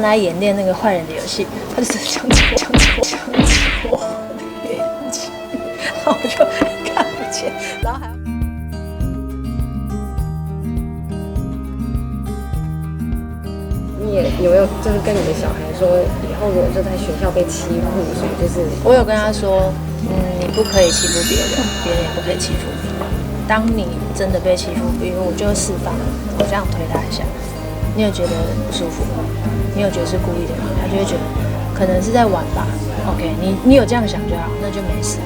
们来演练那个坏人的游戏。他就是讲错，眼睛，然后我就看不见，然后还要。你也有没有就是跟你的小孩说，以后如果就在学校被欺负什么，就是我有跟他说，你不可以欺负别人，别人也不可以欺负你。当你真的被欺负，比如我就示范，我这样推他一下，你有觉得不舒服吗？你有觉得是故意的吗？他就会觉得可能是在玩吧。OK， 你有这样想就好，那就没事。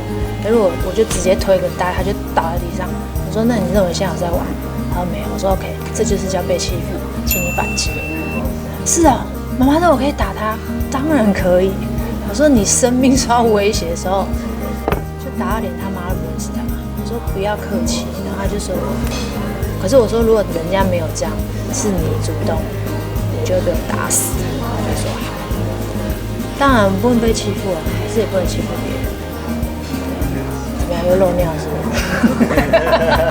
可是我就直接推个呆，他就倒在地上。我说那你认为现在有在玩？他说没有。我说 OK， 这就是叫被欺负，请你反击。是啊，妈妈，那我可以打他？当然可以。我说你生命受到威胁的时候，就打到连他妈都不认识他。我说不要客气，然后他就说，可是我说如果人家没有这样，是你主动，你就会被我打死。他就说好。当然不能被欺负啊，可是也不能欺负别人。怎么样？又漏尿是不是？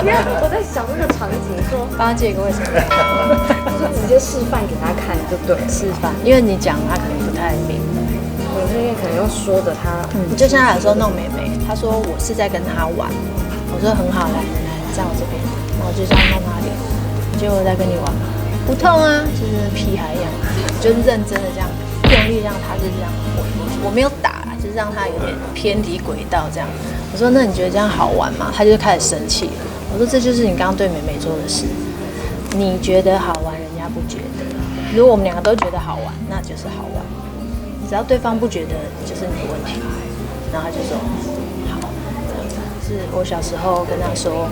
因为我在想那个场景，说帮他借一个卫生纸，就是直接示范给他看就对了。示范，因为你讲他可能不太明。你这边可能又说着他，就像他有时候弄妹妹，他说我是在跟他玩，我说很好，来在我这边，然后就这样弄他脸，结果我在跟你玩吗？不痛啊，就是屁孩一样，就是认真的这样用力让他就是这样，我没有打，就是让他有点偏离轨道这样。我说那你觉得这样好玩吗？他就开始生气了。我说这就是你刚刚对妹妹做的事，你觉得好玩，人家不觉得。如果我们两个都觉得好玩，那就是好玩。只要对方不觉得，就是你的问题。然后他就说好，这样子是我小时候跟他说，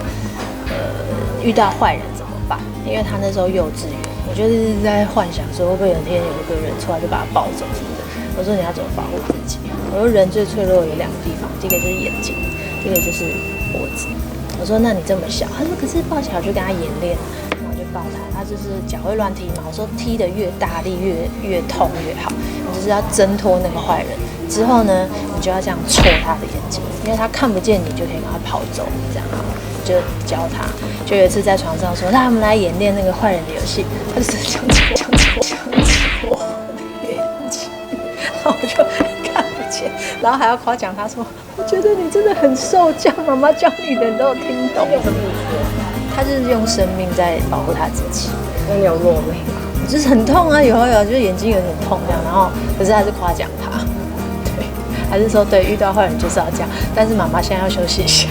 遇到坏人怎么办？因为他那时候幼稚园，我就是在幻想说会不会有一天有一个人出来就把他抱走什么的。我说你要怎么保护自己？我说人最脆弱有两个地方，第一个就是眼睛，第二个就是脖子。我说那你这么小，他说可是抱起来就跟他演练，然后就抱他，他就是脚会乱踢嘛。我说踢得越大力越痛越好，你就是要挣脱那个坏人。之后呢，你就要这样戳他的眼睛，因为他看不见你就可以把他跑走，这样好，就教他。就有一次在床上说，那我们来演练那个坏人的游戏，他就是讲错，眼睛，然后我就看不见，然后还要夸奖他说，我觉得你真的很受教，妈妈教你的你都有听懂。他就是用生命在保护他自己。那你有落泪吗？就是很痛啊，有，就是眼睛有点痛这样，然后可是还是夸奖他，对，还是说对，遇到坏人就是要这样，但是妈妈现在要休息一下。